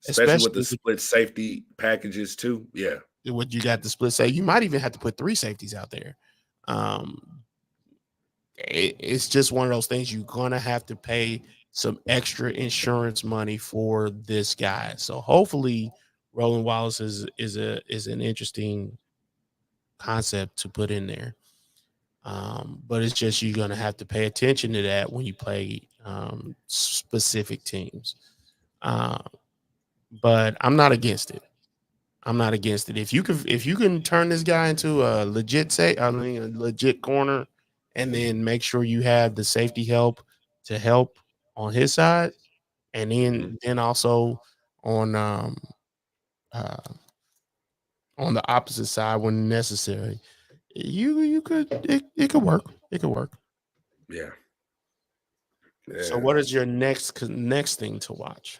Especially with the split safety packages too. Yeah. What you got the split say, you might even have to put 3 safeties out there. It's just one of those things you're gonna have to pay some extra insurance money for this guy. So hopefully Roland Wallace is an interesting concept to put in there. But it's just you're gonna have to pay attention to that when you play specific teams. But I'm not against it. If you can turn this guy into a legit corner, and then make sure you have the safety help to help on his side, and then also on on the opposite side when necessary, it could work. It could work. Yeah. So what is your next thing to watch?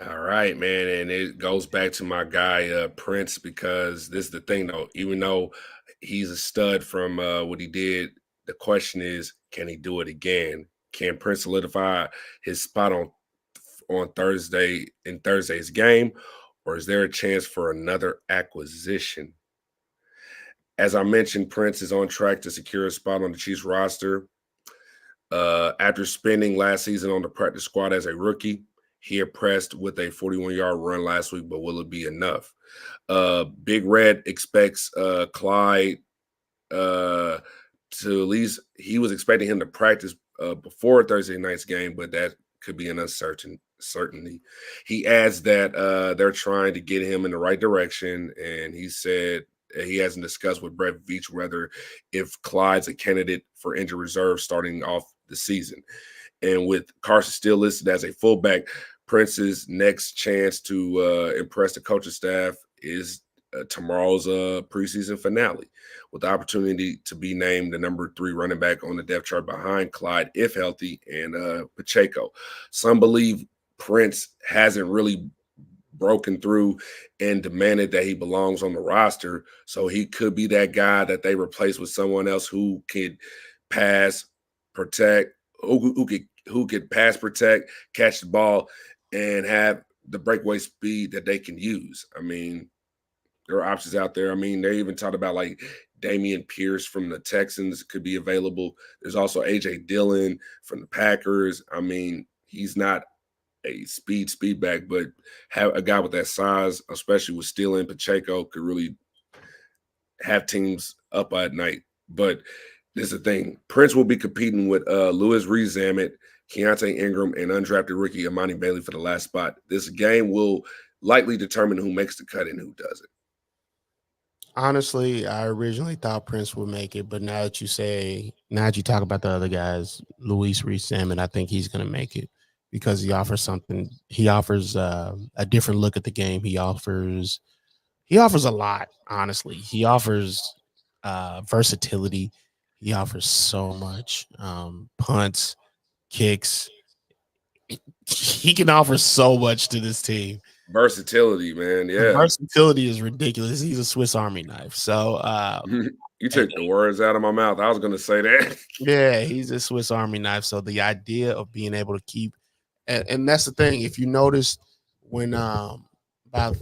All right, man. And it goes back to my guy, Prince, because this is the thing, though. Even though he's a stud from what he did, the question is, can he do it again? Can Prince solidify his spot on Thursday's game, or is there a chance for another acquisition? As I mentioned, Prince is on track to secure a spot on the Chiefs roster. After spending last season on the practice squad as a rookie, he impressed with a 41-yard run last week, but will it be enough? Big Red expects Clyde to at least he was expecting him to practice before Thursday night's game, but that could be an certainty. He adds that they're trying to get him in the right direction, and he said he hasn't discussed with Brett Veach whether if Clyde's a candidate for injured reserve starting off the season. And with Carson still listed as a fullback, Prince's next chance to impress the coaching staff is tomorrow's preseason finale, with the opportunity to be named the number 3 running back on the depth chart behind Clyde, if healthy, and Pacheco. Some believe Prince hasn't really broken through and demanded that he belongs on the roster, so he could be that guy that they replace with someone else who could pass, protect, who could pass, protect, catch the ball, and have the breakaway speed that they can use. I mean, there are options out there. I mean, they even talked about like Dameon Pierce from the Texans could be available. There's also A.J. Dillon from the Packers. I mean, he's not a speed back, but have a guy with that size, especially with Steele and Pacheco, could really have teams up at night. But this is the thing. Prince will be competing with Louis Rees-Zammit, Keontae Ingram, and undrafted rookie Amani Bailey for the last spot. This game will likely determine who makes the cut and who doesn't. Honestly, I originally thought Prince would make it, but now that you talk about the other guys, Luis Rees-Zammit, I think he's going to make it because he offers something. He offers a different look at the game. He offers a lot. Honestly, he offers versatility. He offers so much punts, kicks. He can offer so much to this team. Versatility, man. The Yeah. versatility is ridiculous. He's a Swiss Army knife. So you took the words out of my mouth. I was going to say that. yeah, he's a Swiss Army knife. So the idea of being able to keep and that's the thing. If you notice when about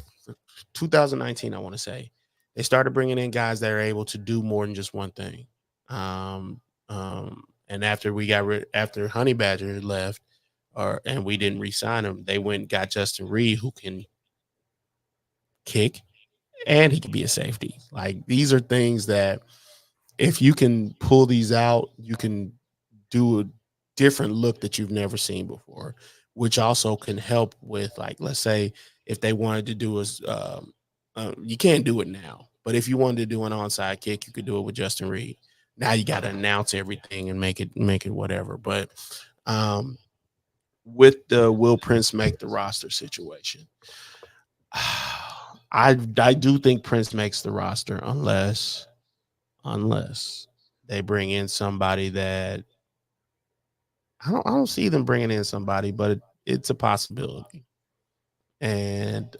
2019, I want to say, they started bringing in guys that are able to do more than just one thing. And after Honey Badger left, and we didn't re-sign him, they went and got Justin Reed, who can kick and he can be a safety. Like, these are things that if you can pull these out, you can do a different look that you've never seen before, which also can help with, like, let's say if they wanted to do you can't do it now, but if you wanted to do an onside kick, you could do it with Justin Reed. Now you got to announce everything and make it whatever. But with the will Prince make the roster situation, I do think Prince makes the roster unless they bring in somebody that I don't see them bringing in somebody, but it's a possibility. And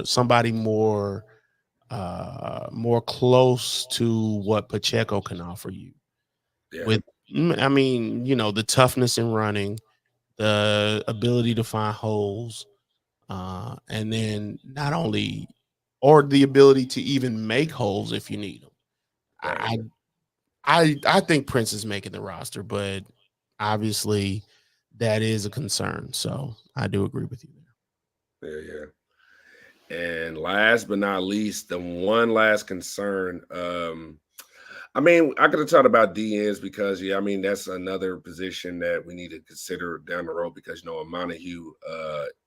somebody more close to what Pacheco can offer you. Yeah. With, I mean, the toughness in running, the ability to find holes, and then the ability to even make holes if you need them. Right. I think Prince is making the roster, but obviously that is a concern. So I do agree with you there. Yeah. And last but not least, the one last concern. I mean, I could have talked about DNs because, I mean, that's another position that we need to consider down the road because, Montague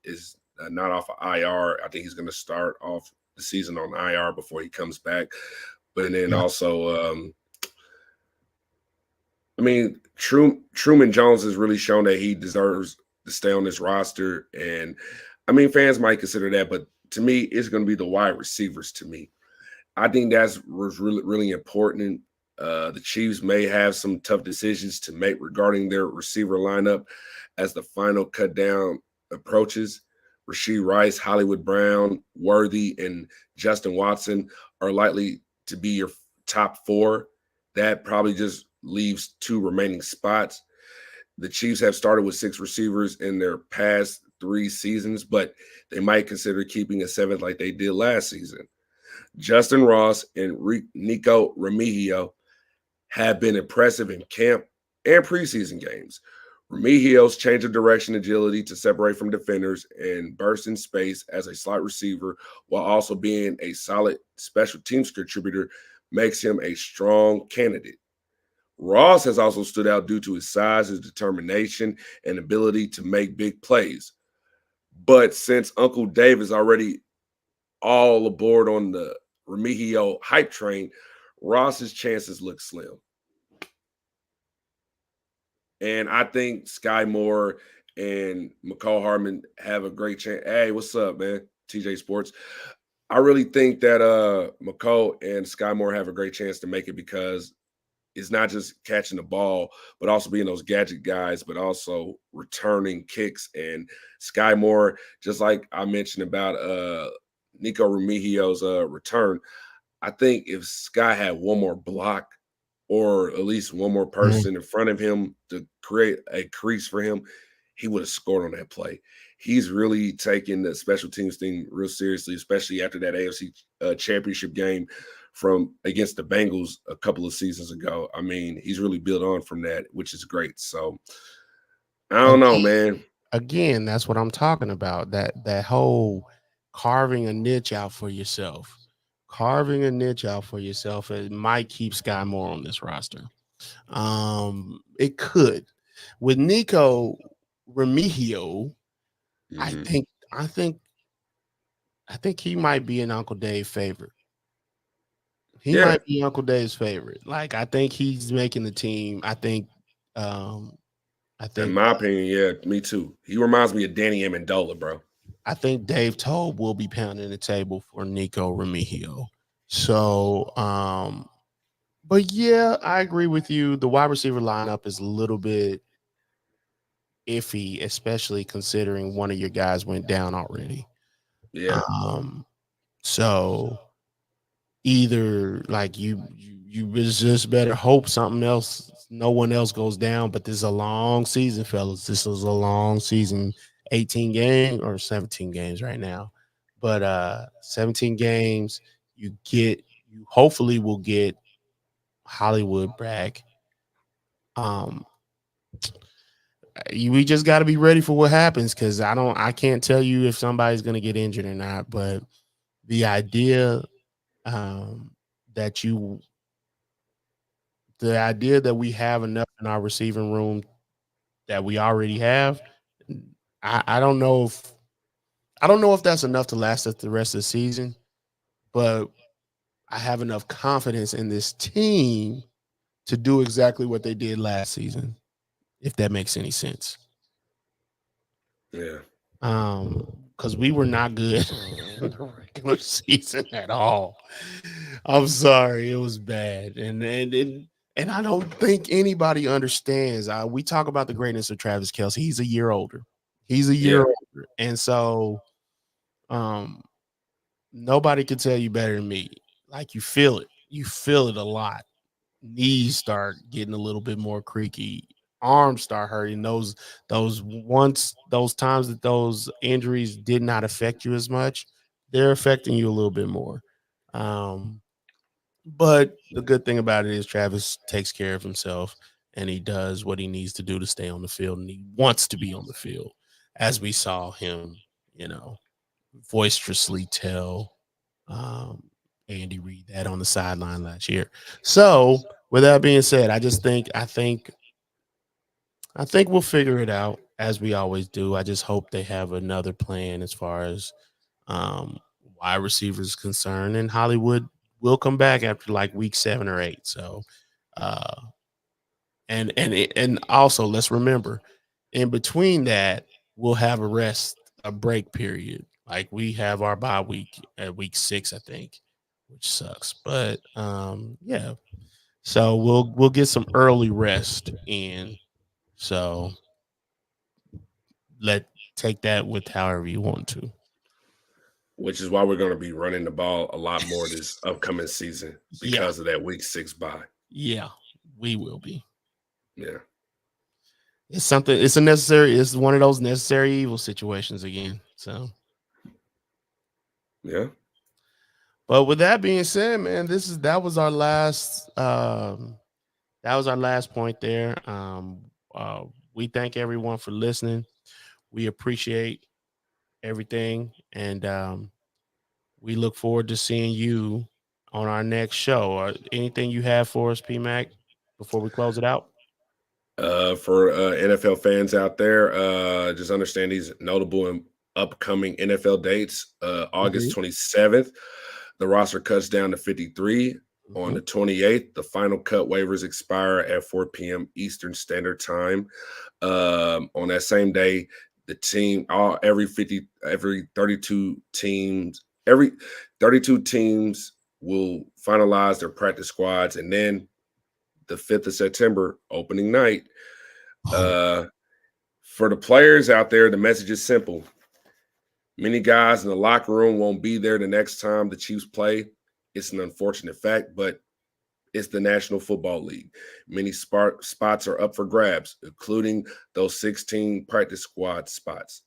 is not off of IR. I think he's going to start off the season on IR before he comes back. But then also, I mean, Truman Jones has really shown that he deserves to stay on this roster. And, I mean, fans might consider that, but to me, it's going to be the wide receivers to me. I think was really, really important. The Chiefs may have some tough decisions to make regarding their receiver lineup as the final cut down approaches. Rashee Rice, Hollywood Brown, Worthy, and Justin Watson are likely to be your top 4. That probably just leaves 2 remaining spots. The Chiefs have started with 6 receivers in their past 3 seasons, but they might consider keeping a 7th like they did last season. Justin Ross and Nico Remigio have been impressive in camp and preseason games. Remigio's change of direction, agility to separate from defenders and burst in space as a slot receiver, while also being a solid special teams contributor, makes him a strong candidate. Ross has also stood out due to his size, his determination, and ability to make big plays. But since Uncle Dave is already all aboard on the Remigio hype train, Ross's chances look slim. And I think Sky Moore and McCall Harmon have a great chance. Hey, what's up, man? TJ Sports. I really think that McCall and Sky Moore have a great chance to make it because it's not just catching the ball, but also being those gadget guys, but also returning kicks. And Sky Moore, just like I mentioned about Nico Remigio's return, I think if Sky had one more block or at least one more Mhm. person in front of him to create a crease for him, he would have scored on that play. He's really taken the special teams thing real seriously, especially after that AFC championship game from against the Bengals a couple of seasons ago. I mean, he's really built on from that, which is great. So I don't know, Again, man. again, that's what I'm talking about. That whole carving a niche out for yourself. Carving a niche out for yourself, it might keep Sky Moore on this roster. It could. With Nico Remigio, I Mhm. think I think I think he might be an Uncle Dave favorite. He Yeah, might be Uncle Dave's favorite. Like I think he's making the team. Um I in think my opinion, yeah, me too. He reminds me of Danny Amendola, bro. I think Dave Tobe will be pounding the table for Nico Remigio. So but yeah, I agree with you. The wide receiver lineup is a little bit iffy, especially considering one of your guys went down already. Yeah, Um so either like you just better hope something else, no one else goes down. But this is a long season, fellas. This is a long season, 18 games or 17 games right now. But 17 games, you hopefully will get Hollywood back. Um we just got to be ready for what happens because I can't tell you if somebody's going to get injured or not. But the idea um that you the idea that we have enough in our receiving room that we already have, I don't know if that's enough to last us the rest of the season, but I have enough confidence in this team to do exactly what they did last season, if that makes any sense. yeah. Because we were not good in the regular season at all. I'm sorry, it was bad, and I don't think anybody understands. We talk about the greatness of Travis Kelce. He's a year older. He's a year Yeah, older, and so um, nobody can tell you better than me. Like you feel it. You feel it a lot. Knees start getting a little bit more creaky. Arms start hurting. Those times that those injuries did not affect you as much, they're affecting you a little bit more. Um, but the good thing about it is Travis takes care of himself and he does what he needs to do to stay on the field and he wants to be on the field, as we saw him, you know, boisterously tell um, Andy Reid that on the sideline last year. So, with that being said, I think we'll figure it out as we always do. I just hope they have another plan as far as um, wide receivers is concerned, and Hollywood will come back after like week 7 or 8. So, uh, and also let's remember, in between that, we'll have a break period. Like we have our bye week at week 6, I think, which sucks. But yeah. So we'll get some early rest in. So let take that with however you want to. which is why we're going to be running the ball a lot more this upcoming season Yeah, because of that week 6 bye. yeah, we will be. Yeah, It's something. It's a necessary. It's one of those necessary evil situations again. So, yeah. but with that being said, man, that was our last point there. We thank everyone for listening. We appreciate everything, and we look forward to seeing you on our next show. Anything you have for us, PMAC, before we close it out? For NFL fans out there, just understand these notable and upcoming NFL dates. August 27th, the roster cuts down to 53. On the 28th, the final cut waivers expire at 4 p.m. Eastern Standard Time. On that same day, the team, every 32 teams will finalize their practice squads, and then the 5th of September, opening night. For the players out there, the message is simple. Many guys in the locker room won't be there the next time the Chiefs play. It's an unfortunate fact, but it's the National Football League. Many spots are up for grabs, including those 16 practice squad spots.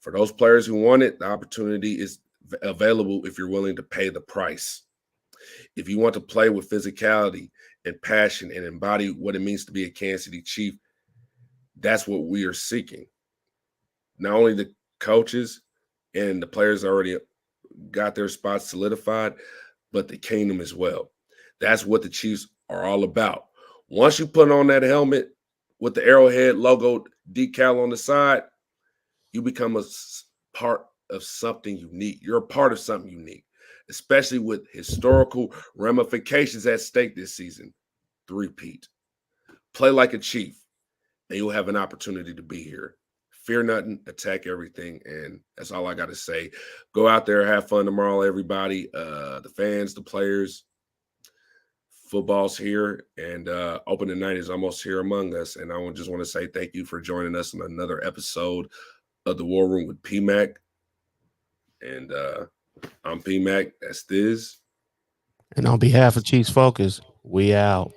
For those players who want it, the opportunity is available if you're willing to pay the price. If you want to play with physicality and passion and embody what it means to be a Kansas City Chief, that's what we are seeking. Not only the coaches and the players already got their spots solidified, but the kingdom as well. That's what the Chiefs are all about. Once you put on that helmet with the Arrowhead logo decal on the side, you become a part of something unique. You're a part of something unique, especially with historical ramifications at stake this season. Three-peat. Play like a Chief, and you'll have an opportunity to be here. Fear nothing, attack everything, and that's all I got to say. Go out there, have fun tomorrow, everybody. The fans, the players. Football's here, and opening night is almost here among us. And I just want to say thank you for joining us on another episode of the War Room with PMAC. And I'm PMAC. That's Thiz. And on behalf of Chiefs Focus, we out.